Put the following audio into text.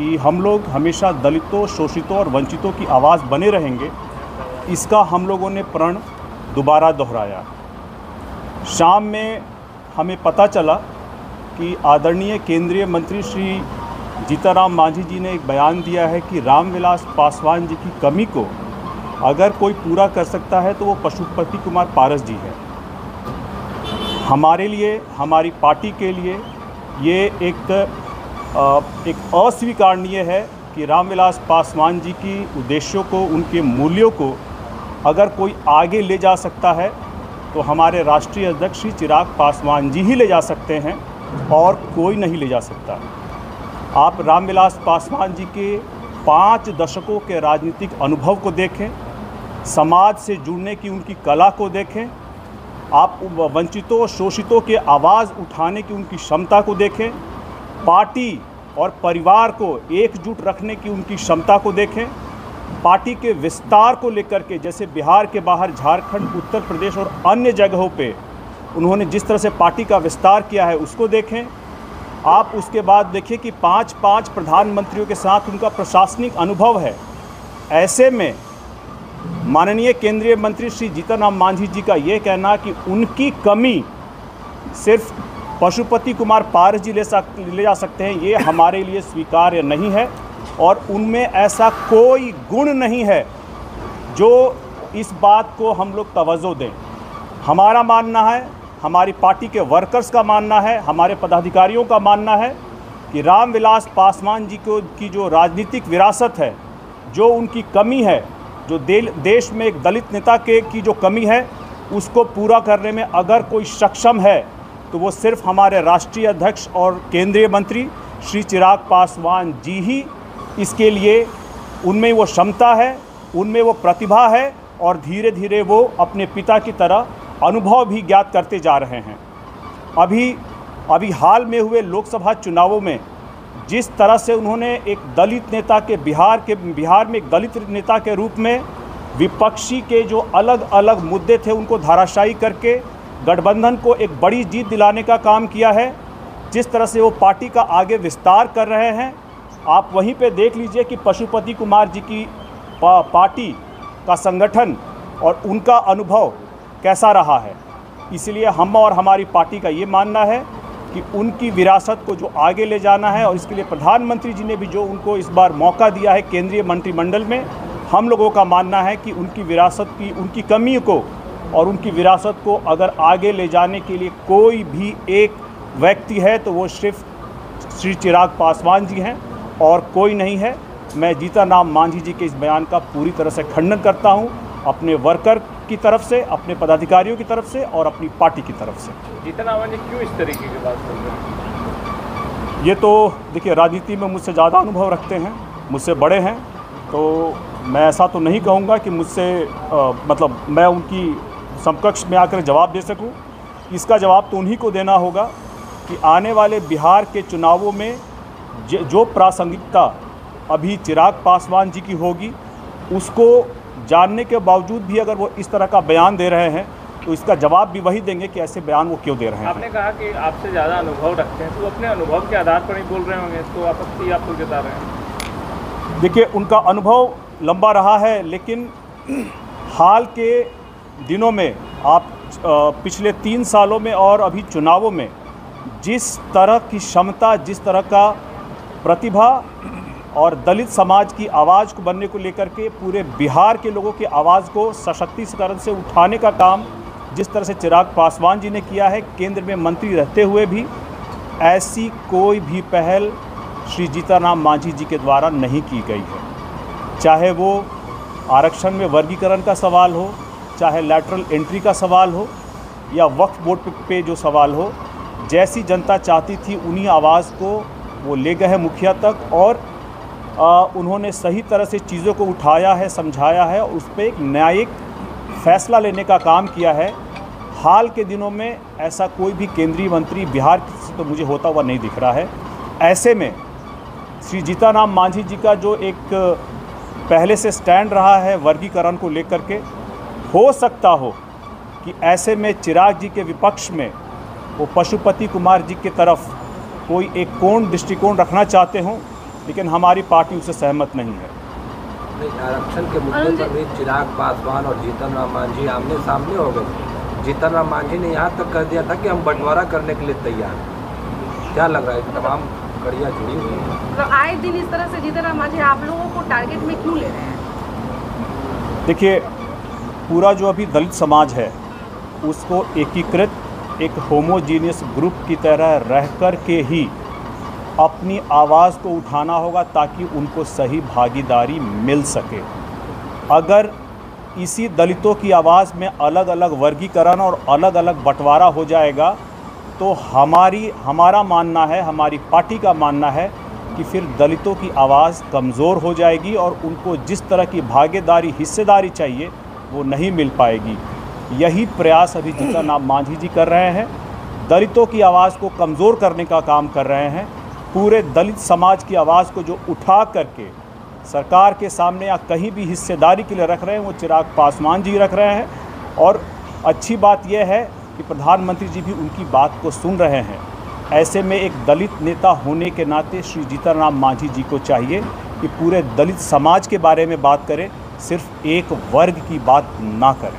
कि हम लोग हमेशा दलितों, शोषितों और वंचितों की आवाज़ बने रहेंगे, इसका हम लोगों ने प्रण दोबारा दोहराया। शाम में हमें पता चला कि आदरणीय केंद्रीय मंत्री श्री जीतनराम मांझी जी ने एक बयान दिया है कि रामविलास पासवान जी की कमी को अगर कोई पूरा कर सकता है तो वो पशुपति कुमार पारस जी है। हमारे लिए, हमारी पार्टी के लिए ये एक अस्वीकारनीय है कि रामविलास पासवान जी की उद्देश्यों को, उनके मूल्यों को अगर कोई आगे ले जा सकता है तो हमारे राष्ट्रीय अध्यक्ष श्री चिराग पासवान जी ही ले जा सकते हैं और कोई नहीं ले जा सकता। आप रामविलास पासवान जी के 5 दशकों के राजनीतिक अनुभव को देखें, समाज से जुड़ने की उनकी कला को देखें, आप वंचितों, शोषितों के आवाज़ उठाने की उनकी क्षमता को देखें, पार्टी और परिवार को एकजुट रखने की उनकी क्षमता को देखें, पार्टी के विस्तार को लेकर के जैसे बिहार के बाहर झारखंड, उत्तर प्रदेश और अन्य जगहों पे उन्होंने जिस तरह से पार्टी का विस्तार किया है उसको देखें। आप उसके बाद देखिए कि 5 प्रधानमंत्रियों के साथ उनका प्रशासनिक अनुभव है। ऐसे में माननीय केंद्रीय मंत्री श्री जीतनराम मांझी जी का ये कहना कि उनकी कमी सिर्फ पशुपति कुमार पारस जी ले जा सकते हैं, ये हमारे लिए स्वीकार्य नहीं है और उनमें ऐसा कोई गुण नहीं है जो इस बात को हम लोग तवज्जो दें। हमारा मानना है, हमारी पार्टी के वर्कर्स का मानना है, हमारे पदाधिकारियों का मानना है कि रामविलास पासवान जी को की जो राजनीतिक विरासत है, जो उनकी कमी है, जो देश में एक दलित नेता की जो कमी है, उसको पूरा करने में अगर कोई सक्षम है तो वो सिर्फ हमारे राष्ट्रीय अध्यक्ष और केंद्रीय मंत्री श्री चिराग पासवान जी ही इसके लिए, उनमें वो क्षमता है, उनमें वो प्रतिभा है और धीरे धीरे वो अपने पिता की तरह अनुभव भी ज्ञात करते जा रहे हैं। अभी हाल में हुए लोकसभा चुनावों में जिस तरह से उन्होंने एक दलित नेता के बिहार में एक दलित नेता के रूप में विपक्षी के जो अलग अलग मुद्दे थे उनको धाराशायी करके गठबंधन को एक बड़ी जीत दिलाने का काम किया है, जिस तरह से वो पार्टी का आगे विस्तार कर रहे हैं, आप वहीं पे देख लीजिए कि पशुपति कुमार जी की पार्टी का संगठन और उनका अनुभव कैसा रहा है। इसलिए हम और हमारी पार्टी का ये मानना है कि उनकी विरासत को जो आगे ले जाना है और इसके लिए प्रधानमंत्री जी ने भी जो उनको इस बार मौका दिया है केंद्रीय मंत्रिमंडल में, हम लोगों का मानना है कि उनकी विरासत की, उनकी कमी को और उनकी विरासत को अगर आगे ले जाने के लिए कोई भी एक व्यक्ति है तो वो सिर्फ श्री चिराग पासवान जी हैं और कोई नहीं है। मैं जीतनराम मांझी जी के इस बयान का पूरी तरह से खंडन करता हूं, अपने वर्कर की तरफ से, अपने पदाधिकारियों की तरफ से और अपनी पार्टी की तरफ से। जीतनराम मांझी क्यों इस तरीके की बात कर रहे हैं? ये तो देखिए, राजनीति में मुझसे ज़्यादा अनुभव रखते हैं, मुझसे बड़े हैं, तो मैं ऐसा तो नहीं कहूँगा कि मुझसे मतलब मैं उनकी समकक्ष में आकर जवाब दे सकूँ। इसका जवाब तो उन्हीं को देना होगा कि आने वाले बिहार के चुनावों में जो प्रासंगिकता अभी चिराग पासवान जी की होगी, उसको जानने के बावजूद भी अगर वो इस तरह का बयान दे रहे हैं तो इसका जवाब भी वही देंगे कि ऐसे बयान वो क्यों दे रहे हैं। आपने कहा कि आपसे ज़्यादा अनुभव रखते हैं, तो अपने अनुभव के आधार पर ही बोल रहे होंगे, तो आपत्ति आप लोग जता रहे हैं? देखिए, उनका अनुभव लंबा रहा है, लेकिन हाल के दिनों में आप पिछले 3 सालों में और अभी चुनावों में जिस तरह की क्षमता, जिस तरह का प्रतिभा और दलित समाज की आवाज़ को बनने को लेकर के पूरे बिहार के लोगों की आवाज़ को सशक्तिकरण से उठाने का काम जिस तरह से चिराग पासवान जी ने किया है, केंद्र में मंत्री रहते हुए भी ऐसी कोई भी पहल श्री जीतनराम मांझी जी के द्वारा नहीं की गई है। चाहे वो आरक्षण में वर्गीकरण का सवाल हो, चाहे लैटरल एंट्री का सवाल हो या वक्फ बोर्ड पे जो सवाल हो, जैसी जनता चाहती थी उन्हीं आवाज़ को वो ले गए हैं मुखिया तक और उन्होंने सही तरह से चीज़ों को उठाया है, समझाया है और उस पर एक न्यायिक फैसला लेने का काम किया है। हाल के दिनों में ऐसा कोई भी केंद्रीय मंत्री बिहार से तो मुझे होता हुआ नहीं दिख रहा है। ऐसे में श्री जीतनराम मांझी जी का जो एक पहले से स्टैंड रहा है वर्गीकरण को लेकर के, हो सकता हो कि ऐसे में चिराग जी के विपक्ष में वो पशुपति कुमार जी की तरफ कोई एक दृष्टिकोण रखना चाहते हों लेकिन हमारी पार्टी उससे सहमत नहीं है। आरक्षण के मुद्दे पर भी चिराग पासवान और जीतन राम मांझी आमने सामने हो गए। जीतन राम मांझी ने यहाँ तक कर दिया था कि हम बंटवारा करने के लिए तैयार हैं। क्या लग रहा है तमाम कड़ियाँ जुड़ी हुई हैं? तो आए दिन इस तरह से जीतन राम मांझी आप लोगों को टारगेट में क्यों ले रहे हैं? देखिए, पूरा जो अभी दलित समाज है उसको एकीकृत एक होमोजीनियस ग्रुप की तरह रह कर के ही अपनी आवाज़ को उठाना होगा ताकि उनको सही भागीदारी मिल सके। अगर इसी दलितों की आवाज़ में अलग अलग वर्गीकरण और अलग अलग बंटवारा हो जाएगा तो हमारा मानना है, हमारी पार्टी का मानना है कि फिर दलितों की आवाज़ कमज़ोर हो जाएगी और उनको जिस तरह की भागीदारी, हिस्सेदारी चाहिए वो नहीं मिल पाएगी। यही प्रयास अभी जीतन राम मांझी जी कर रहे हैं, दलितों की आवाज़ को कमज़ोर करने का काम कर रहे हैं। पूरे दलित समाज की आवाज़ को जो उठा करके सरकार के सामने या कहीं भी हिस्सेदारी के लिए रख रहे हैं वो चिराग पासवान जी रख रहे हैं। और अच्छी बात यह है कि प्रधानमंत्री जी भी उनकी बात को सुन रहे हैं। ऐसे में एक दलित नेता होने के नाते श्री जीतन राम मांझी जी को चाहिए कि पूरे दलित समाज के बारे में बात करें, सिर्फ एक वर्ग की बात ना करें।